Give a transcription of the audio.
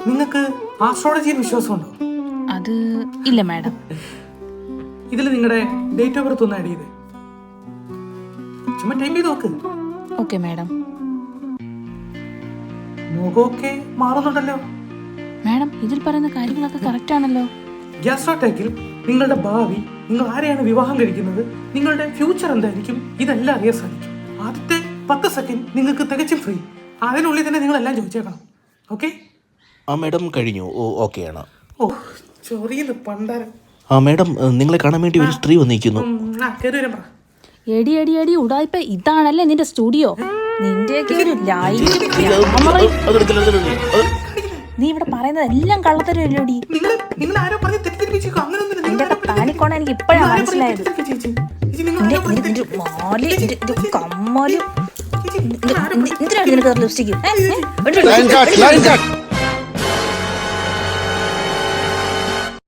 നിങ്ങൾക്ക് ആസ്ട്രോളജിയിൽ വിശ്വാസമുണ്ടോ? അത് ഇല്ല മാഡം. ഇതിൽ നിങ്ങളുടെ ഡേറ്റ് ഓഫ് ബർത്ത് ഒന്ന് ആഡ് ചെയ്ത് ചുമ്മാ ടൈം ചെയ്ത് നോക്ക്. Okay madam. മുഖമൊക്കെ മാറുന്നുണ്ടല്ലോ. മാഡം ഇതിൽ പറയുന്ന കാര്യങ്ങളൊക്കെ കറക്റ്റ് ആണല്ലോ. ഗ്യാസ്ട്രോടെക്കിൽ നിങ്ങളുടെ ഭാവി, നിങ്ങൾ ആരെയാണ് വിവാഹം കഴിക്കുന്നത്, നിങ്ങളുടെ ഫ്യൂച്ചർ എന്തായിരിക്കും, ഇതെല്ലാം അറിയാൻ സാധിക്കും. ആദ്യത്തെ 10 സെക്കൻഡ് നിങ്ങൾക്ക് തികച്ചും ഫ്രീ. അതിനുള്ളിൽ തന്നെ നിങ്ങൾ എല്ലാം ചോദിച്ചേക്കണം. ഓക്കെ? ആ മാഡം കഴിഞ്ഞു. ഓക്കെ ആണ്. ഓ ചൊറിയുന്നു പണ്ടാരം. ആ മാഡം നിങ്ങളെ കാണാൻ വേണ്ടി ഒരു സ്ത്രീ വന്നിരിക്കുന്നു. കയറി വരാൻ പറ. എടി എടി എടി ഉടായിപ്പ ഇതാണല്ലേ നിന്റെ സ്റ്റുഡിയോ? നിന്റെയൊക്കെ ഒരു നീ ഇവിടെ പറയുന്നത് എല്ലാം കള്ളത്തരല്ലോടി. നിന്റെ താനിക്കോണ എനിക്ക് ഇപ്പോഴാണ് മനസ്സിലായത്. കമ്മലും എന്തിനാണ് നിനക്ക് ലിപ്സ്റ്റിക്ക്?